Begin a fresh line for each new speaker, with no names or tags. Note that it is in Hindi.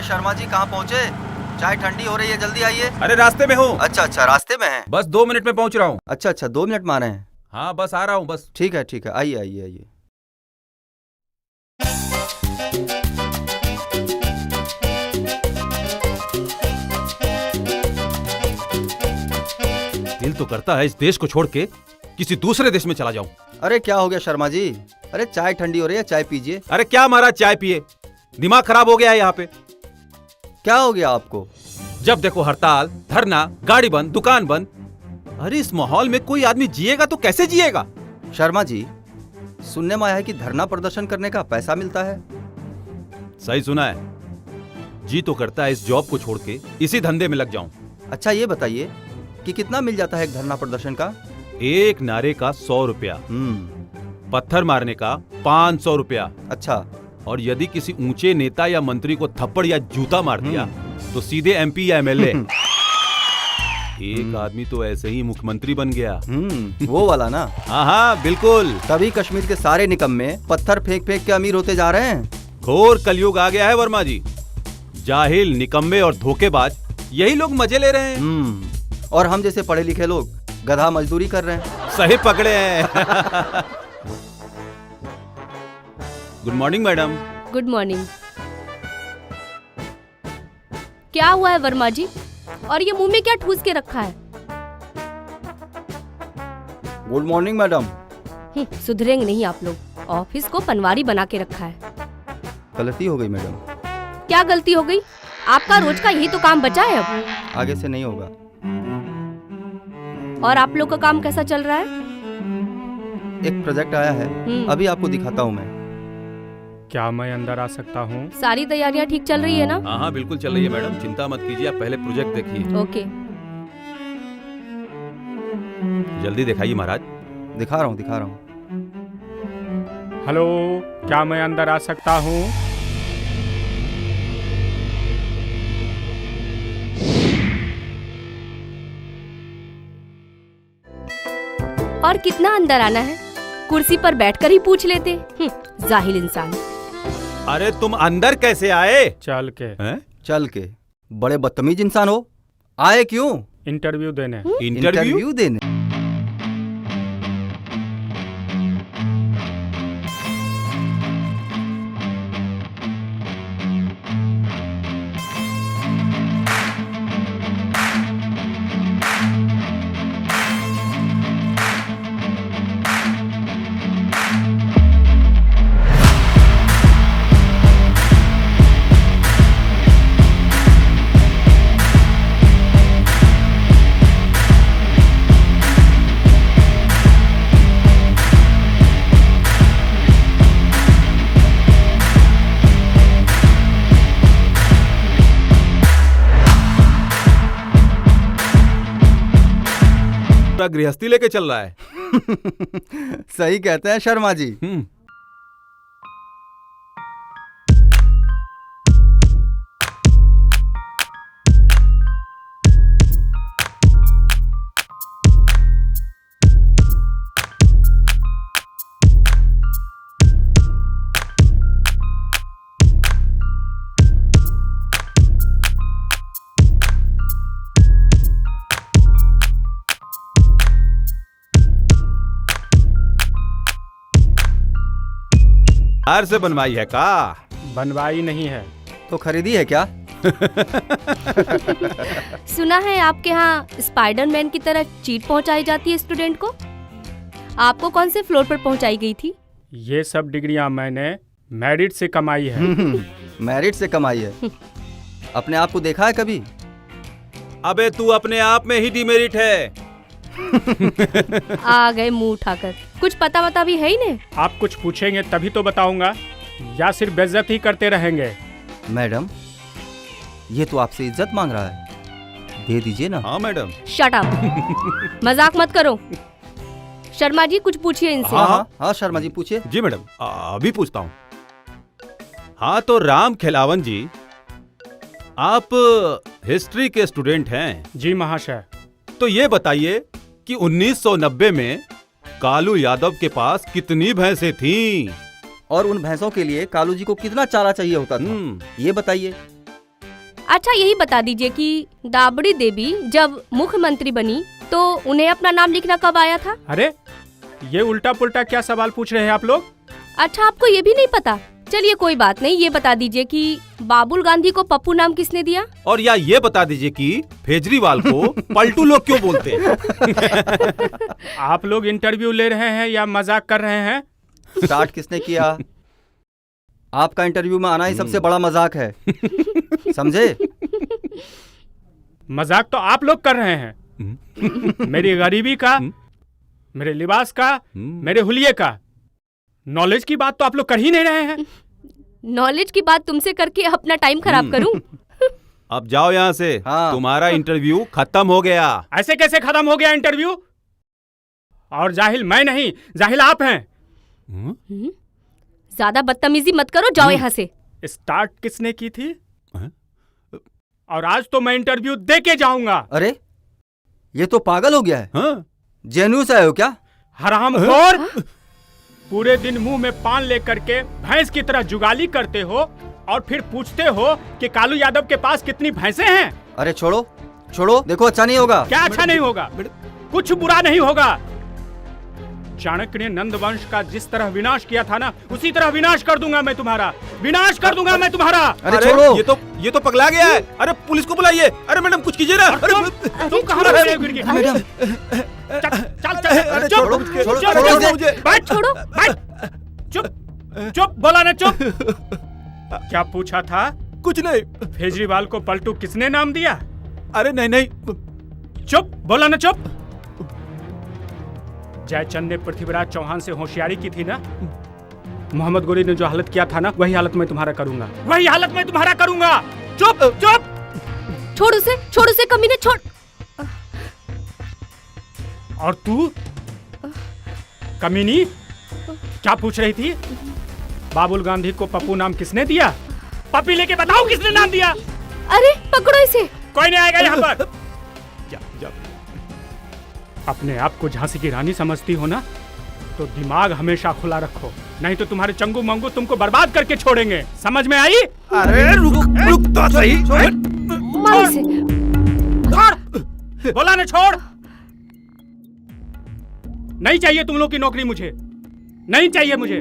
शर्मा जी कहाँ पहुँचे? चाय ठंडी हो रही है, जल्दी आइए।
अरे रास्ते में हूँ।
अच्छा अच्छा, रास्ते में हैं।
बस 2 मिनट में पहुँच रहा हूँ।
अच्छा अच्छा, 2 मिनट में आ रहे हैं।
हाँ बस आ रहा हूँ बस।
ठीक है आइए आइए आइए।
दिल तो करता है इस देश को छोड़ के किसी दूसरे देश में चला जाऊं।
अरे क्या हो गया शर्मा जी? अरे चाय ठंडी हो रही है, चाय पीजिए।
अरे क्या महाराज चाय पिए, दिमाग खराब हो गया है यहाँ पे।
क्या हो गया आपको?
जब देखो हड़ताल, धरना, गाड़ी बंद, दुकान बंद। अरे इस माहौल में कोई आदमी जिएगा तो कैसे जिएगा?
शर्मा जी, सुनने में आया है कि धरना प्रदर्शन करने का पैसा मिलता है।
सही सुना है। जी तो करता है इस जॉब को छोड़ के इसी धंधे में लग जाऊं।
अच्छा ये बताइए कि कितना मिल जाता है एक धरना प्रदर्शन का?
एक नारे का 100 रुपया, पत्थर मारने का 500 रुपया।
अच्छा।
और यदि किसी ऊंचे नेता या मंत्री को थप्पड़ या जूता मार दिया तो सीधे MP या MLA। एक आदमी तो ऐसे ही मुख्यमंत्री बन गया।
वो वाला ना?
हाँ बिल्कुल।
तभी कश्मीर के सारे निकम्मे पत्थर फेंक फेंक के अमीर होते जा रहे हैं।
घोर कलयुग आ गया है वर्मा जी। जाहिल, निकम्मे और धोखेबाज यही लोग मजे ले रहे हैं।
और हम जैसे पढ़े लिखे लोग गधा मजदूरी कर रहे हैं।
सही पकड़े हैं। Good morning madam.
Good morning. क्या हुआ है वर्मा जी? और ये मुंह में क्या ठूस के रखा है?
Good morning madam.
सुधरेंगे नहीं आप लोग। ऑफिस को पनवारी बना के रखा है।
गलती हो गई मैडम।
क्या गलती हो गई? आपका रोज का यही तो काम बचा है अब।
आगे से नहीं होगा।
और आप लोग का काम कैसा चल रहा है?
एक प्रोजेक्ट आया है, अभी आपको दिखाता हूँ मैं।
क्या मैं अंदर आ सकता हूँ?
सारी तैयारियां ठीक चल रही है ना?
हाँ बिल्कुल चल रही है मैडम, चिंता मत कीजिए। आप पहले प्रोजेक्ट देखिए।
ओके।
जल्दी दिखाइए महाराज।
दिखा रहा हूँ।
हेलो, क्या मैं अंदर आ सकता हूँ?
और कितना अंदर आना है? कुर्सी पर बैठकर ही पूछ लेते। जाहिल इंसान।
अरे तुम अंदर कैसे आए?
चल के।
बड़े बदतमीज इंसान हो। आए क्यों?
इंटरव्यू देने।
इंटरव्यू देने?
गृहस्थी लेके चल रहा है।
सही कहते हैं शर्मा जी।
बाहर से बनवाई है का?
बनवाई नहीं है
तो खरीदी है क्या?
सुना है आपके यहाँ स्पाइडरमैन की तरह चीट पहुँचाई जाती है स्टूडेंट को। आपको कौन से फ्लोर पर पहुँचाई गई थी?
ये सब डिग्रियां मैंने मेरिट से कमाई है।
मेरिट से कमाई है? अपने आप को देखा है कभी?
अबे तू अपने आप में ही डिमेरिट है।
आ गए मुंह उठाकर। कुछ पता भी है ही नहीं।
आप कुछ पूछेंगे तभी तो बताऊंगा, या सिर्फ बेइज्जत ही करते रहेंगे?
मैडम, ये तो आपसे इज्जत मांग रहा है, दे दीजिए ना।
हाँ मैडम।
Shut up. मजाक मत करो। शर्मा जी कुछ पूछिए इनसे।
हाँ शर्मा जी पूछिए।
जी मैडम, अभी पूछता हूँ। हाँ तो राम खिलावन जी, आप हिस्ट्री के स्टूडेंट हैं?
जी महाशय।
तो ये बताइए कि 1990 में कालू यादव के पास कितनी भैंसें थीं?
और उन भैंसों के लिए कालू जी को कितना चारा चाहिए होता था, ये बताइए।
अच्छा यही बता दीजिए कि दाबड़ी देवी जब मुख्यमंत्री बनी तो उन्हें अपना नाम लिखना कब आया था?
अरे ये उल्टा पुल्टा क्या सवाल पूछ रहे हैं आप लोग?
अच्छा आपको ये भी नहीं पता? चलिए कोई बात नहीं, ये बता दीजिए कि बाबुल गांधी को पप्पू नाम किसने दिया?
और या ये बता दीजिए कि केजरीवाल को पलटू लोग क्यों बोलते हैं?
आप लोग इंटरव्यू ले रहे हैं या मजाक कर रहे हैं?
स्टार्ट किसने किया? आपका इंटरव्यू में आना ही सबसे बड़ा मजाक है, समझे?
मजाक तो आप लोग कर रहे हैं। मेरी गरीबी का, मेरे लिबास का, मेरे हुलिये का। नॉलेज की बात तो आप लोग कर ही नहीं रहे हैं।
नॉलेज की बात तुमसे करके अपना टाइम खराब करूं?
अब जाओ यहाँ से।
हाँ।
तुम्हारा इंटरव्यू खत्म हो गया।
ऐसे कैसे खत्म हो गया इंटरव्यू? और जाहिल मैं नहीं, जाहिल आप हैं।
ज्यादा बदतमीजी मत करो, जाओ यहाँ से।
स्टार्ट किसने की थी? और आज तो मैं इंटरव्यू दे के जाऊंगा।
अरे ये तो पागल हो गया है।
हाँ?
जेएनयू से आए हो क्या?
हरामखोर! पूरे दिन मुंह में पान लेकर के भैंस की तरह जुगाली करते हो और फिर पूछते हो कि कालू यादव के पास कितनी भैंसें हैं।
अरे छोड़ो छोड़ो, देखो अच्छा नहीं होगा।
क्या अच्छा नहीं होगा? कुछ बुरा नहीं होगा। चाणक्य ने नंद वंश का जिस तरह विनाश किया था ना, उसी तरह विनाश कर दूंगा मैं तुम्हारा। विनाश कर दूंगा मैं तुम्हारा।
अरे छोड़ो।
ये तो पगला गया है। अरे पुलिस को बुलाइए। अरे मैडम कुछ कीजिए ना। अरे
तुम कहाँ रह गिर गए?
मैडम
चल
छोड़ो, छोड़ो मुझे।
बैठ, छोड़ो, बैठ। चुप चुप, बोला ना चुप। क्या पूछा था?
कुछ नहीं।
केजरीवाल को पलटू किसने नाम दिया?
अरे नहीं।
चुप, बोला ना चुप। जयचंद ने पृथ्वीराज चौहान से होशियारी की थी ना? मोहम्मद गोरी ने जो हालत किया था ना, वही हालत मैं तुम्हारा करूंगा। वही हालत मैं तुम्हारा करूंगा। चुप चुप।
छोड़ उसे कमीने, छोड़।
और तू कमीनी क्या पूछ रही थी? बाबुल गांधी को पप्पू नाम किसने दिया? पप्पी लेके बताओ किसने नाम दिया?
अरे पकड़ो इसे।
कोई नहीं आएगा यहाँ पर। जा। अपने आप को झांसी की रानी समझती हो ना, तो दिमाग हमेशा खुला रखो, नहीं तो तुम्हारे चंगू मंगू तुमको बर्बाद करके छोड़ेंगे। समझ में आई?
अरे रुक तो सही।
मार इसे।
छोड़, बोला ना छोड़। नहीं चाहिए तुम लोग की नौकरी, मुझे नहीं चाहिए। मुझे